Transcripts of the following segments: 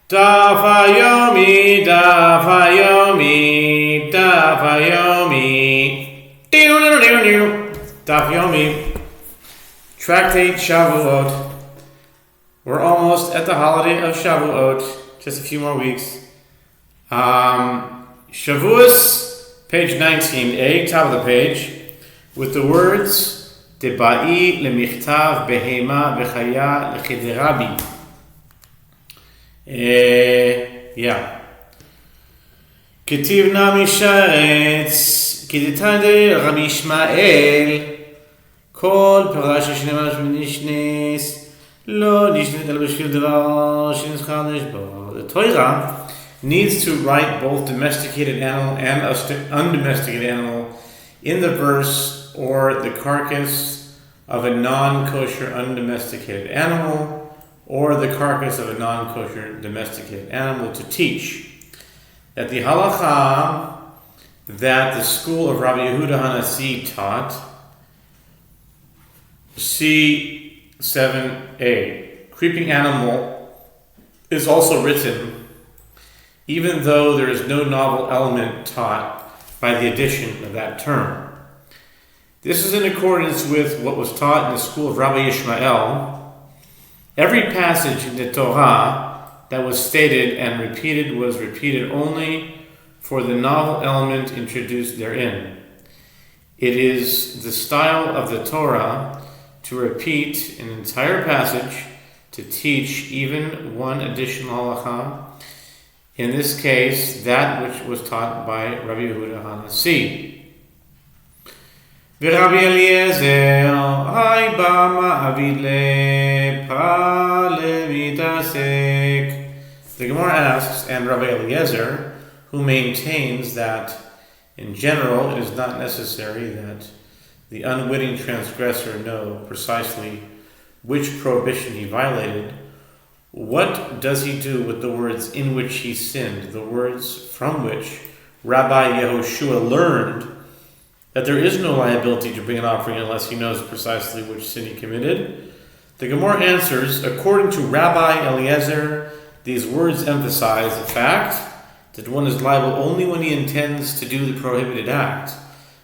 Daf Yomi, Daf Yomi, Daf Yomi. Daf Yomi. Tractate Shevuos. We're almost at the holiday of Shevuos. Just a few more weeks. Shevuos, page 19a, top of the page, with the words Debai lemichtav behema v'chaya lechiderabi. Ketiv nami sharetz kidetade Rabbi Ishmael kol parasha shnemash v'nishnes lo nishnet el b'shvil devar shines chadash bo. The Torah needs to write both domesticated animal and undomesticated animal in the verse or the carcass of a non-kosher undomesticated animal or the carcass of a non-kosher domesticated animal to teach that the halacha that the school of Rabbi Yehuda Hanasi taught, C7a, creeping animal, is also written even though there is no novel element taught by the addition of that term. This is in accordance with what was taught in the school of Rabbi Ishmael. Every passage in the Torah that was stated and repeated was repeated only for the novel element introduced therein. It is the style of the Torah to repeat an entire passage to teach even one additional halacha, in this case, that which was taught by Rabbi Yehuda Hanasi. Rabbi Eliezer, I ba ma'avid le'mitasek. The Gemara asks, and Rabbi Eliezer, who maintains that in general it is not necessary that the unwitting transgressor know precisely which prohibition he violated, what does he do with the words in which he sinned, the words from which Rabbi Yehoshua learned that there is no liability to bring an offering unless he knows precisely which sin he committed? The Gemara answers, according to Rabbi Eliezer, these words emphasize the fact that one is liable only when he intends to do the prohibited act,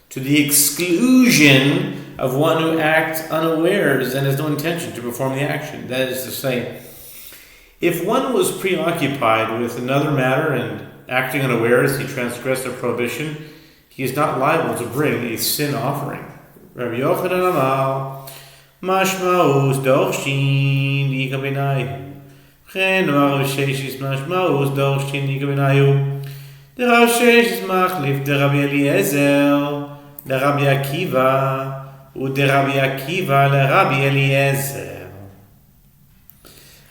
to the exclusion of one who acts unawares and has no intention to perform the action. That is to say, if one was preoccupied with another matter and acting unawares, he transgressed a prohibition, he is not liable to bring a sin offering. Rabbi Yochanan Amar, Mashmaus Dorshin Yikabenayu. Chen Rav Sheshis Mashmaus Dorshin Yikabenayu. The Rav Sheshis Machlif, the Rabbi Eliezer, the Rabbi Akiva, the Rabbi Akiva, the Rabbi Eliezer.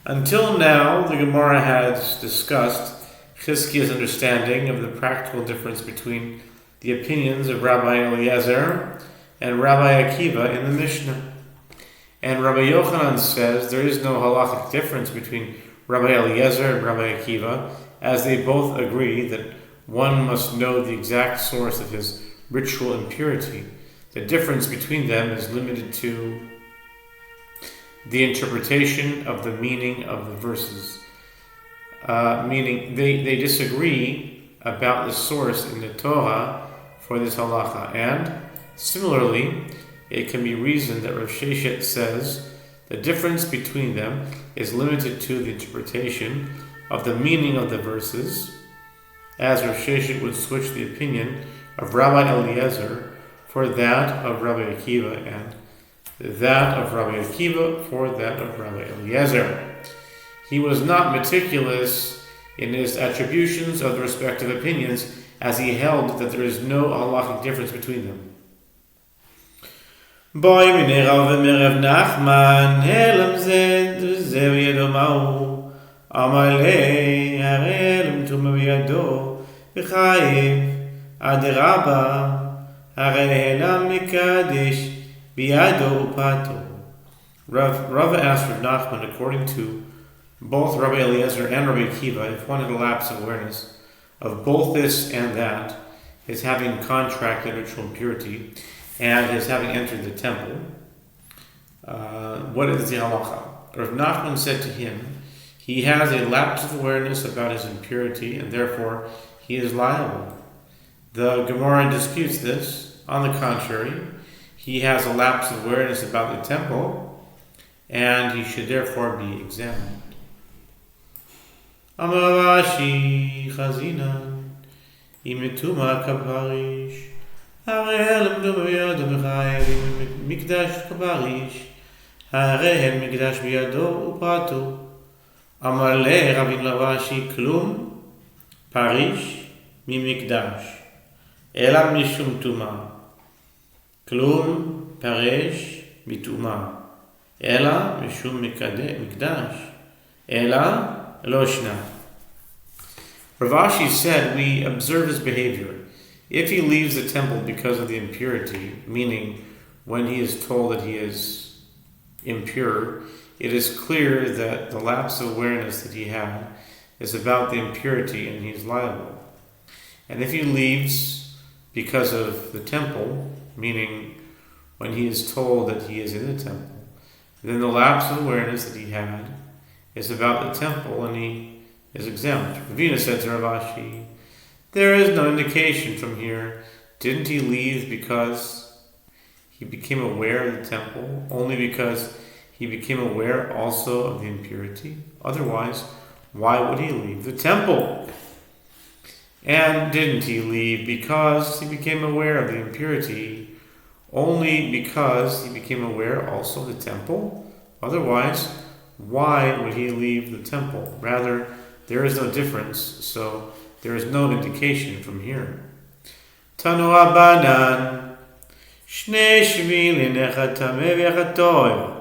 Until now, the Gemara has discussed Chizkiah's understanding of the practical difference between the opinions of Rabbi Eliezer and Rabbi Akiva in the Mishnah. And Rabbi Yochanan says there is no halachic difference between Rabbi Eliezer and Rabbi Akiva, as they both agree that one must know the exact source of his ritual impurity. The difference between them is limited to the interpretation of the meaning of the verses. Meaning they disagree about the source in the Torah for this halacha, and similarly, it can be reasoned that Rav Sheshet says the difference between them is limited to the interpretation of the meaning of the verses, as Rav Sheshet would switch the opinion of Rabbi Eliezer for that of Rabbi Akiva, and that of Rabbi Akiva for that of Rabbi Eliezer. He was not meticulous in his attributions of the respective opinions, as he held that there is no halachic difference between them. Boy minera v'merev Nachman helam zeu yedo ma'u amalei harelem tuma biyado v'chayiv aderaba harelam mikadesh biyado upato. Rava asked Rav Nachman, according to both Rabbi Eliezer and Rabbi Akiva, if one had a lapse of awareness of both this and that, his having contracted ritual impurity and his having entered the temple, what is the halacha? Rav Nachman said to him, he has a lapse of awareness about his impurity, and therefore he is liable. The Gemara disputes this. On the contrary, he has a lapse of awareness about the temple, and he should therefore be examined. Amar Rashi Chazinan Imituma Kabarish Harel Mdumiyad Mechayev Mikdash Kabarish Harel Mikdash Biyado Upatu Amar Le Rabbi Lavashi Klum Parish Mimikdash Ela Mishum Tuma Klum Parish Mituma Ela Mishum Mikdash Ela Loshna. Rav Ashi said, we observe his behavior. If he leaves the temple because of the impurity, meaning when he is told that he is impure, it is clear that the lapse of awareness that he had is about the impurity and he is liable. And if he leaves because of the temple, meaning when he is told that he is in the temple, then the lapse of awareness that he had is about the temple and he is exempt. Ravina said to Rav Ashi, there is no indication from here. Didn't he leave because he became aware of the temple? Only because he became aware also of the impurity? Otherwise, why would he leave the temple? And didn't he leave because he became aware of the impurity? Only because he became aware also of the temple? Otherwise, why would he leave the temple? Rather, there is no difference, so there is no indication from here. Tanu Abanan Shnei Shvilin Echad Tameh V'Echad To'er.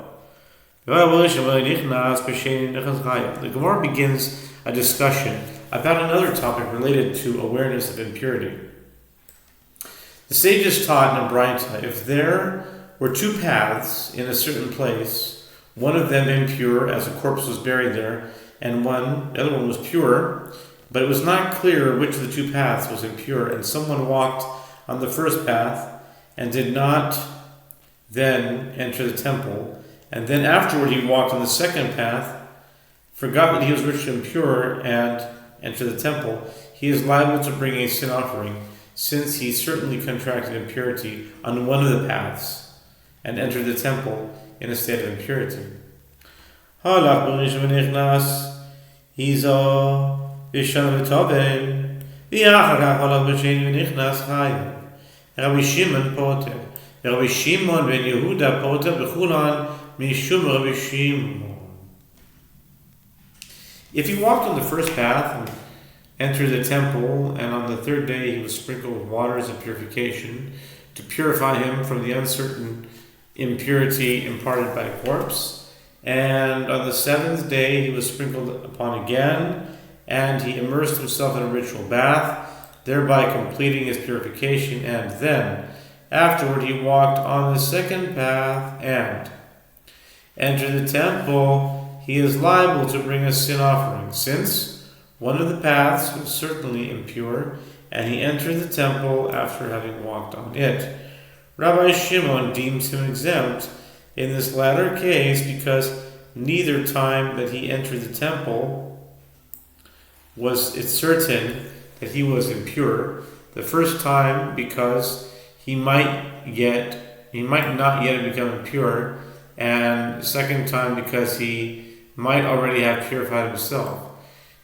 The Gemara begins a discussion about another topic related to awareness of impurity. The sages taught in a Braita, if there were two paths in a certain place, one of them impure as a corpse was buried there, and the other one was pure, but it was not clear which of the two paths was impure, and someone walked on the first path and did not then enter the temple, and then afterward he walked on the second path, forgot that he was rich and pure, and entered the temple, he is liable to bring a sin offering, since he certainly contracted impurity on one of the paths, and entered the temple in a state of impurity. Halach b'rish v'nichnas hizo v'shana v'toben v'yachar kach halach b'sheni v'nichnas chayav. Rabbi Shimon poter. Rabbi Shimon ben Yehuda poter b'chulan mishum Rabbi Shimon. If he walked on the first path and entered the temple, and on the third day he was sprinkled with waters of purification to purify him from the uncertain impurity imparted by a corpse, and on the seventh day he was sprinkled upon again, and he immersed himself in a ritual bath, thereby completing his purification, and then afterward he walked on the second path and entered the temple, he is liable to bring a sin offering, since one of the paths was certainly impure, and he entered the temple after having walked on it. Rabbi Shimon deems him exempt in this latter case because neither time that he entered the temple was it certain that he was impure. The first time because he might not yet have become impure, and the second time because he might already have purified himself.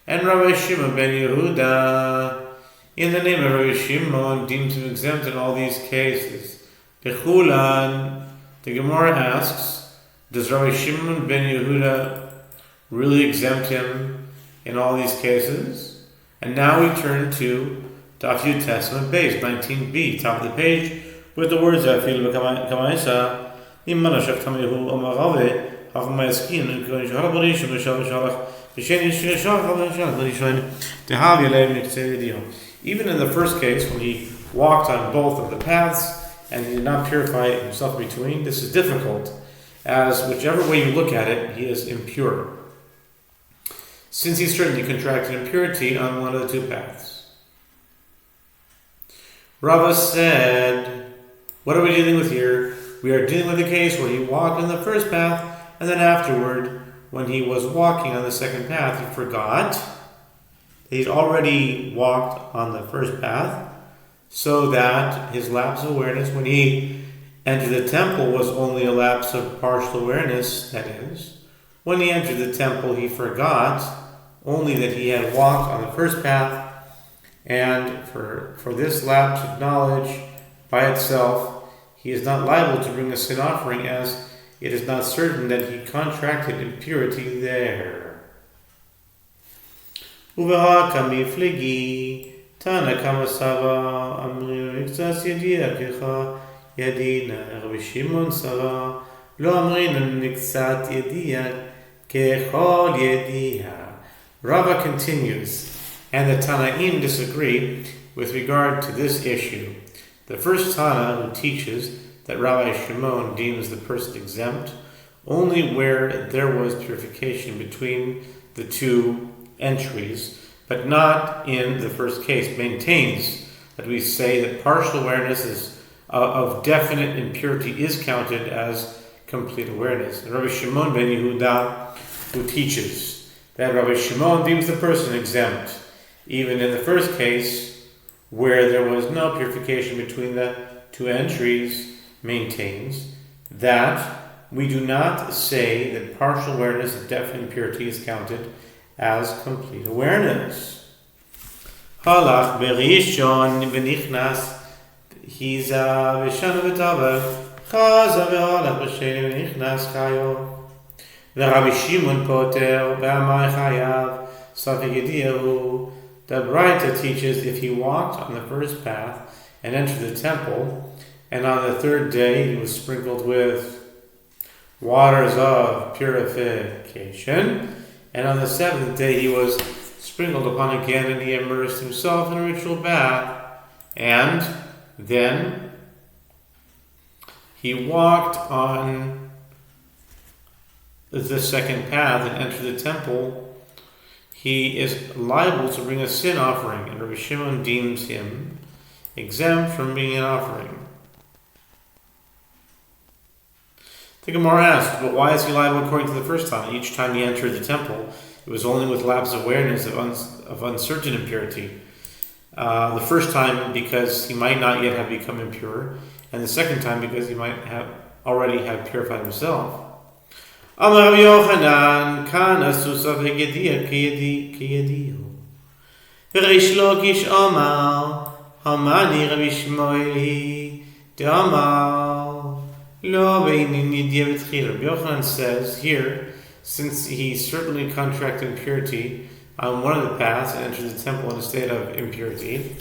And Rabbi Shimon ben Yehuda, in the name of Rabbi Shimon, deemed him exempt in all these cases. Bechulan, the Gemara asks, does Rabbi Shimon ben Yehuda really exempt him in all these cases? And now we turn to Daf Yomi Testament base, 19b, top of the page, with the words Afil b'kamaisa, imana shaftamehu omarave, hachmayaskin, and k'vani shalach b'rishon, v'shalach v'shalach, v'sheni shalach v'shalach b'rishon, tehav yalev nixei yediyah. Even in the first case, when he walked on both of the paths, and he did not purify himself in between, this is difficult, as whichever way you look at it, he is impure, since he certainly contracted impurity on one of the two paths. Rava said, what are we dealing with here? We are dealing with a case where he walked on the first path, and then afterward when he was walking on the second path, he forgot that he'd already walked on the first path, so that his lapse of awareness when he entered the temple was only a lapse of partial awareness. That is, when he entered the temple, he forgot only that he had walked on the first path, and for this lapse of knowledge by itself, he is not liable to bring a sin offering, as it is not certain that he contracted impurity there. Uvahaka mifligi tana kamasava amri ikzas yedia kecha yadina Rabbi Shimon sava lo amrina niksat yedia kechol yedia. Rava continues, and the Tanaim disagree with regard to this issue. The first Tana, who teaches that Rabbi Shimon deems the person exempt only where there was purification between the two entries, but not in the first case, maintains that we say that partial awareness of definite impurity is counted as complete awareness. And Rabbi Shimon ben Yehuda, who teaches that Rabbi Shimon deems the person exempt, even in the first case where there was no purification between the two entries, maintains that we do not say that partial awareness of definite impurity is counted as complete awareness. Halach berishon v'nichnas hiza v'shana v'tava chaza v'halach b'sheni v'nichnas chayo v'Rabbi Shimon poter v'amai chayav safek yediyahu. The Braita teaches if he walked on the first path and entered the temple, and on the third day he was sprinkled with waters of purification, and on the seventh day he was sprinkled upon again, and he immersed himself in a ritual bath, and then he walked on the second path and entered the temple, he is liable to bring a sin offering, and Rabbi Shimon deems him exempt from being an offering. The Gemara asks, but why is he liable according to the first time? Each time he entered the temple, it was only with lapse of awareness of uncertain impurity. The first time because he might not yet have become impure, and the second time because he might have already have purified himself. Amar Yochanan kan asu safek yediya kiyedihu. Reish Lakish Amar Hamani Rabbi Shmuel De'amar Lo beinin yediya v'tchila. Rabbi Yochanan says here, since he certainly contracted impurity on one of the paths and entered the temple in a state of impurity,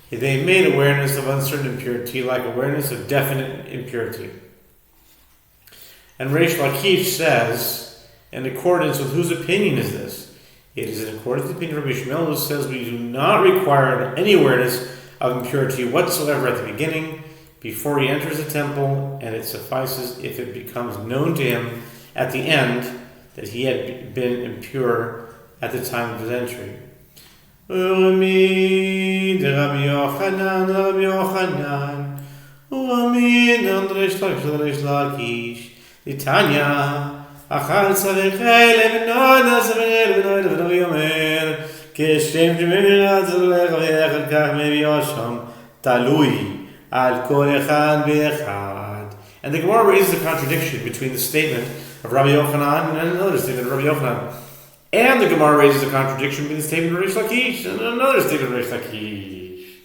they made awareness of uncertain impurity like awareness of definite impurity. And Reish Lakish says, in accordance with whose opinion is this? It is in accordance with the opinion of Rabbi Shmuel, who says we do not require any awareness of impurity whatsoever at the beginning, before he enters the temple, and it suffices if it becomes known to him at the end that he had been impure at the time of his entry. Urmi de Rabbi Yochanan, Urmi de Reish Lakish. Tanya, Achal Savechel, Evnoda Savechel, Evnoda Yomer, Keshem Jemira Zulech, Vechel Kach Mevi Osham, Talui, Al Kol Echad Bechad. And the Gemara raises a contradiction between the statement of Rabbi Yochanan and another statement of Rabbi Yochanan. And the Gemara raises a contradiction between the statement of Reish Lakish and another statement of Reish Lakish.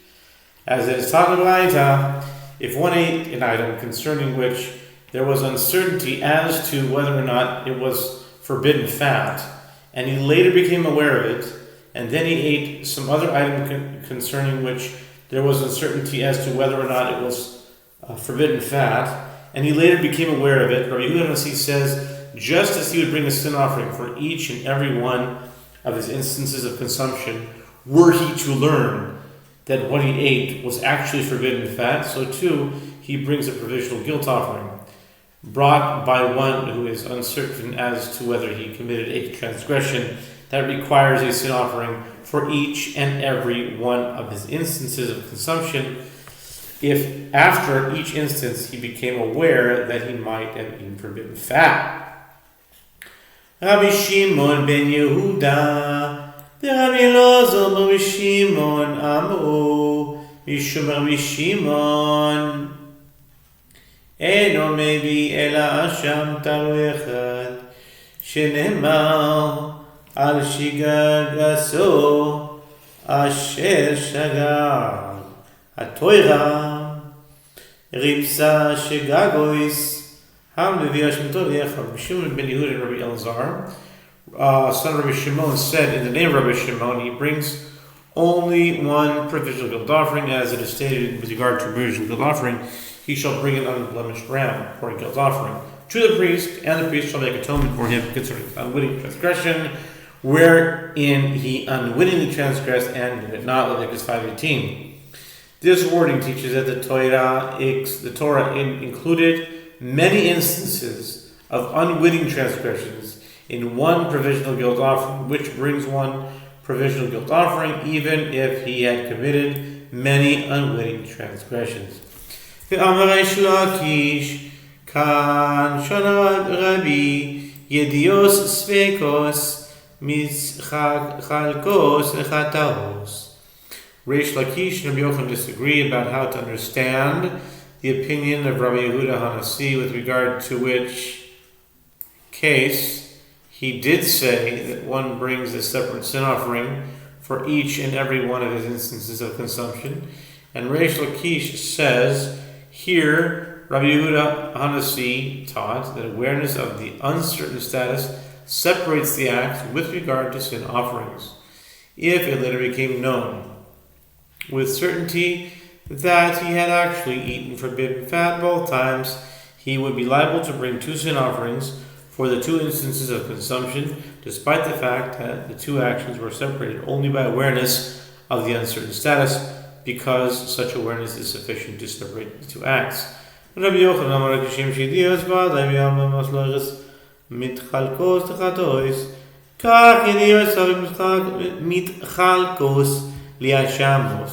As it is taught in the Braita, if one ate an item concerning which there was uncertainty as to whether or not it was forbidden fat, and he later became aware of it, and then he ate some other item concerning which there was uncertainty as to whether or not it was forbidden fat, and he later became aware of it. Rabbi Yehuda says, just as he would bring a sin offering for each and every one of his instances of consumption, were he to learn that what he ate was actually forbidden fat, so too he brings a provisional guilt offering, brought by one who is uncertain as to whether he committed a transgression that requires a sin offering for each and every one of his instances of consumption, if after each instance he became aware that he might have eaten forbidden fat. Rabbi Shimon ben Yehuda, Rabbi Elazar ben Shimon Amu, Mishum Rabbi Shimon. Eno maybe ela asham taru echad, שנאמר על שגגסו אשר שגר התוירה ריפסה שגגויס המביא השמתו ליחד. Shimon ben Yehuda and Rabbi Elazar, son of Rabbi Shimon, said in the name of Rabbi Shimon, he brings only one provisional guilt offering, as it is stated with regard to provisional guilt offering, he shall bring an unblemished ram for a guilt offering to the priest, and the priest shall make atonement for him concerning unwitting transgression, wherein he unwittingly transgressed and did it not. Leviticus 5:18. This wording teaches that the Torah included many instances of unwitting transgressions in one provisional guilt offering, which brings one provisional guilt offering even if he had committed many unwitting transgressions. Kan shana Rabbi Yedios Svekos Mischalkos Echataos. Reish Lakish and Rabbi Yochanan disagree about how to understand the opinion of Rabbi Yehuda Hanasi, with regard to which case he did say that one brings a separate sin offering for each and every one of his instances of consumption. And Reish Lakish says here, Rabbi Yehuda Hanasi taught that awareness of the uncertain status separates the act with regard to sin offerings. If it later became known with certainty that he had actually eaten forbidden fat both times, he would be liable to bring two sin offerings for the two instances of consumption, despite the fact that the two actions were separated only by awareness of the uncertain status, because such awareness is sufficient to separate the two acts. Rabbi Yochanan Amar Kishim Shidios Vadai B'Yam Masloches Mitchalkos Techatois Kach Yedios Mitchalkos Liashamos.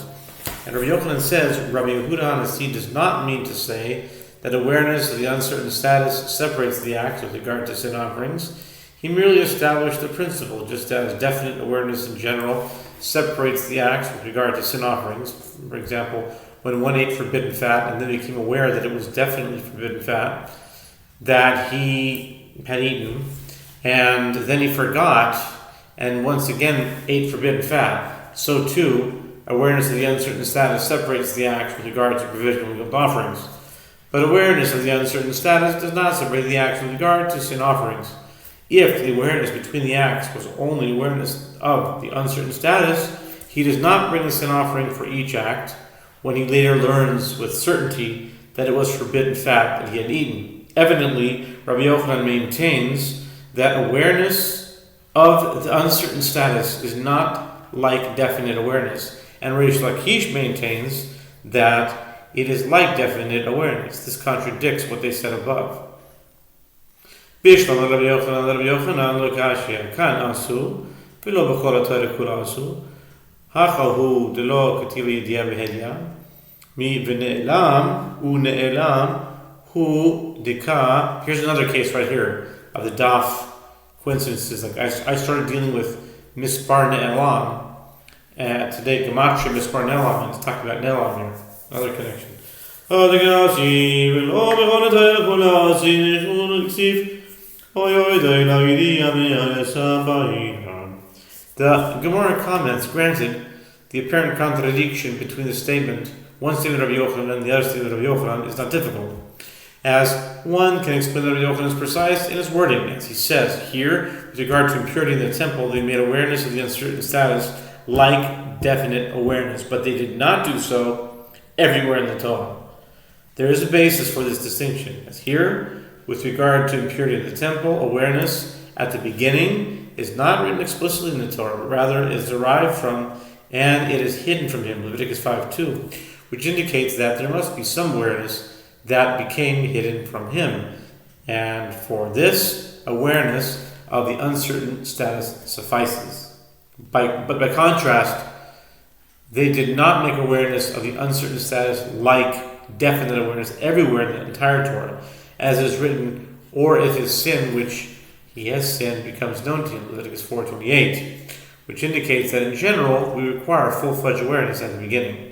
And Rabbi Yochanan says Rabbi Yehuda Hanasi does not mean to say that awareness of the uncertain status separates the act with regard to sin offerings. He merely established the principle, just as definite awareness in general separates the acts with regard to sin offerings. For example, when one ate forbidden fat and then became aware that it was definitely forbidden fat that he had eaten, and then he forgot and once again ate forbidden fat, so too awareness of the uncertain status separates the acts with regard to provisional guilt offerings. But awareness of the uncertain status does not separate the acts with regard to sin offerings. If the awareness between the acts was only awareness of the uncertain status, he does not bring a sin offering for each act when he later learns with certainty that it was forbidden fat that he had eaten. Evidently, Rabbi Yochanan maintains that awareness of the uncertain status is not like definite awareness, and Reish Lakish maintains that it is like definite awareness. This contradicts what they said above. Bishlam Rabbi Yochanan lo kashya kan asu v'lo b'chol ha'torah kula asu hachahu delo kativ yediyah b'hediyah mi v'ne'elam u'ne'elam hu dika. Here's another case right here of the daf coincidences. Like I started dealing with mispar ne'elam today. Gematria mispar ne'elam, and it's talking about ne'elam here. Another connection. The Gemara comments, granted, the apparent contradiction between the statement, one statement of Rabbi Yochanan and the other statement of Rabbi Yochanan, is not difficult, as one can explain that Rabbi Yochanan is precise in his wording, as he says here, with regard to impurity in the temple, they made awareness of the uncertain status like definite awareness, but they did not do so everywhere in the Torah. There is a basis for this distinction, as here, with regard to impurity in the temple, awareness at the beginning is not written explicitly in the Torah, but rather is derived from and it is hidden from him, Leviticus 5:2, which indicates that there must be some awareness that became hidden from him, and for this, awareness of the uncertain status suffices. But by contrast, they did not make awareness of the uncertain status like definite awareness everywhere in the entire Torah, as is written, or if his sin which he has sinned becomes known to him, Leviticus 4:28, which indicates that in general we require full-fledged awareness at the beginning.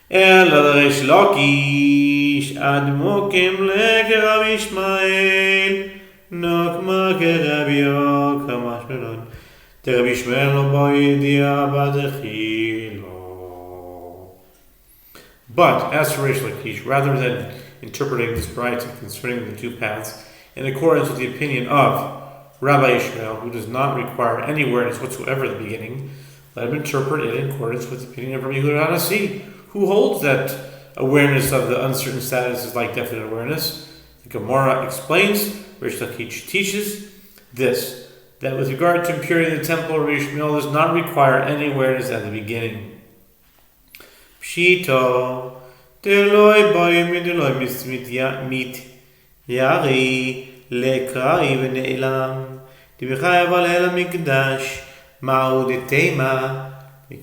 El Reish Lakish Admokim Lekerav Ishmael Nokma Kerabio Kamash Melon Terab Ishmael Lo Boidia Badechilo. But as for Reish Lakish, rather than interpreting this brighter concerning the two paths in accordance with the opinion of Rabbi Ishmael, who does not require any awareness whatsoever at the beginning, let him interpret it in accordance with the opinion of Rabbi Yehuda Hanasi, who holds that awareness of the uncertain status is like definite awareness. The Gemara explains, Reish Lakish teaches this, that with regard to impurity in the temple, Rabbi Ishmael does not require any awareness at the beginning. Pshito, Deloi Boyim Deloi Mit Yari Lekrai Venelam, Divichayav al Elam Mikdash, Ma'ud Tema. The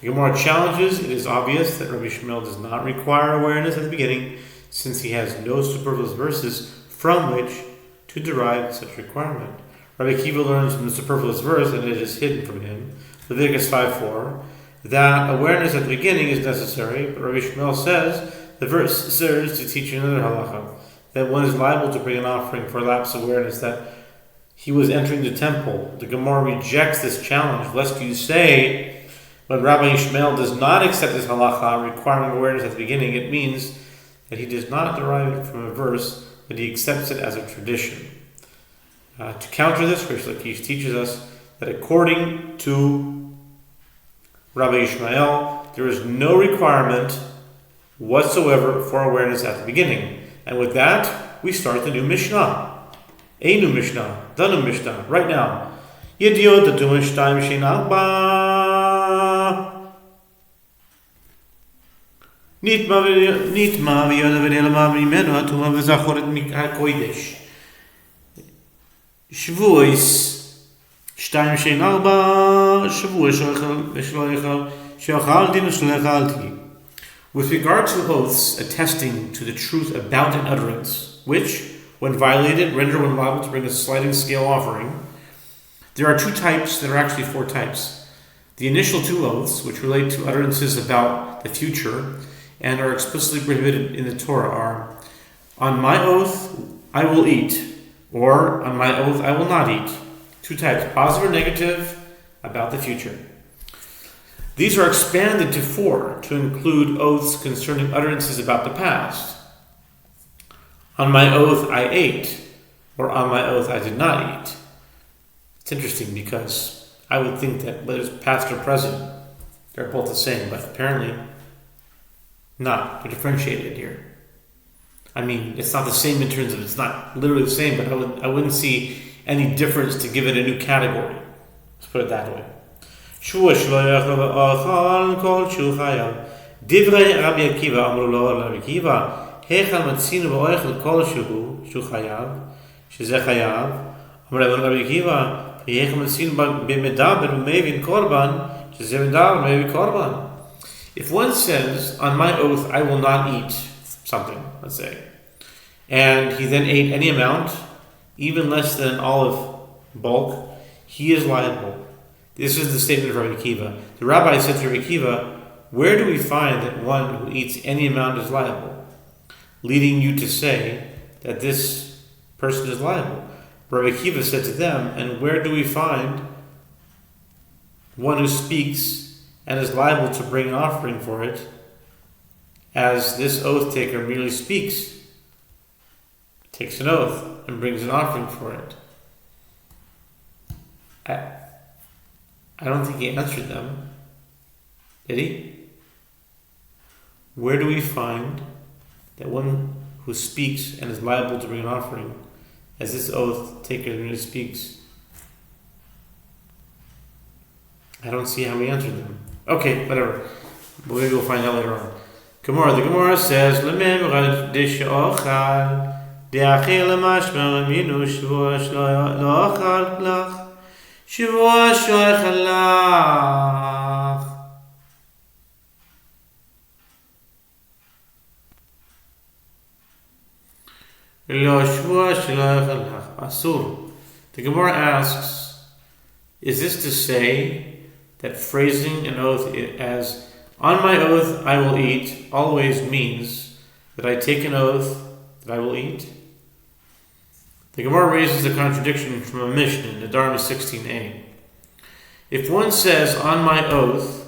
Gemara challenges, it is obvious that Rabbi Ishmael does not require awareness at the beginning, since he has no superfluous verses from which to derive such requirement. Rabbi Akiva learns from the superfluous verse, and it is hidden from him, Leviticus 5:4, that awareness at the beginning is necessary, but Rabbi Ishmael says the verse serves to teach another halacha, that one is liable to bring an offering for lapse of awareness that he was entering the temple. The Gemara rejects this challenge, lest you say, when Rabbi Ishmael does not accept this halacha requiring awareness at the beginning, it means that he does not derive it from a verse, but he accepts it as a tradition. To counter this, Reish Lakish teaches us that according to Rabbi Ishmael, there is no requirement whatsoever for awareness at the beginning. And with that, we start the new Mishnah. A new Mishnah, the new Mishnah, right now. Yediot Atum Shtaim Shein Arba. Nitma v'yoda v'nelama v'imenu Atuma v'zachoret HaKodesh. Shevuos Shtaim Shein Arba. Shevuos She'achalti v'shle'achalti. With regard to oaths attesting to the truth about an utterance, which, when violated, render one liable to bring a sliding scale offering, there are two types, there are actually four types. The initial two oaths, which relate to utterances about the future and are explicitly prohibited in the Torah, are, on my oath, I will eat, or on my oath, I will not eat. Two types, positive or negative, about the future. These are expanded to four to include oaths concerning utterances about the past. On my oath I ate, or on my oath I did not eat. It's interesting because I would think that whether it's past or present, they're both the same, but apparently not. They're differentiated here. I mean, it's not the same in terms of it's not literally the same, but I wouldn't see any difference to give it a new category. Let's put it that way. Shevuos lo yachal v'achal kol shu chayav. Divrei Rabbi Akiva amru lo Rabbi Akiva, heichal matzinu v'oichel kol shu chayav, shezeh chayav. Amru lo Rabbi Akiva, heichal matzinu b'medaber v'mevin korban, shezeh medaber v'mevin korban. If one says, on my oath I will not eat something, let's say, and he then ate any amount, even less than an olive bulk, he is liable. This is the statement of Rabbi Akiva. The rabbi said to Rabbi Akiva, where do we find that one who eats any amount is liable? Leading you to say that this person is liable. Rabbi Akiva said to them, and where do we find one who speaks and is liable to bring an offering for it, as this oath taker merely speaks, takes an oath, and brings an offering for it? I don't think he answered them. Did he? Where do we find that one who speaks and is liable to bring an offering, as this oath taker merely speaks? I don't see how he answered them. Okay, whatever. Maybe we'll find out later on. The Gemara says, Shevuos shoichalach. Yehoshua shelach alach asur. The Gemara asks, is this to say that phrasing an oath as "on my oath I will eat" always means that I take an oath that I will eat? The Gemara raises a contradiction from a Mishnah in the Dharma 16a. If one says, "on my oath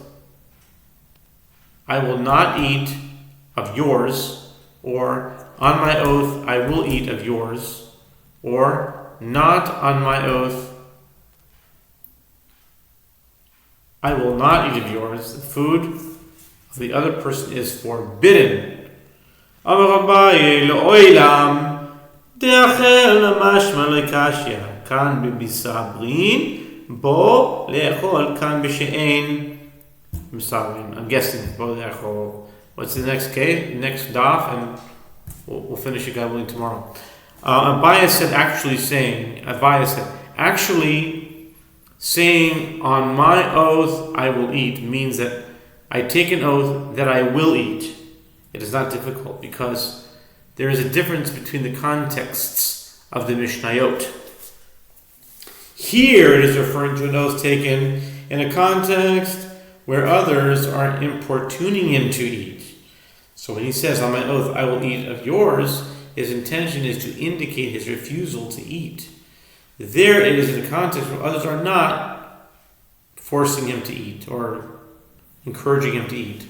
I will not eat of yours," or "on my oath I will eat of yours," or "not on my oath I will not eat of yours," the food of the other person is forbidden. Amar Abaye le'olam de'acher l'mashma le'kashya kan b'misabrin bo le'echol kan b'she'en misabrin. I'm guessing bo le'echol. What's the next case? Next daf, and we'll finish it gabbling tomorrow. Abaye said saying "on my oath I will eat" means that I take an oath that I will eat. It is not difficult because there is a difference between the contexts of the Mishnayot. Here it is referring to an oath taken in a context where others are importuning him to eat. So when he says "on my oath I will eat of yours," his intention is to indicate his refusal to eat. There it is in a context where others are not forcing him to eat or encouraging him to eat.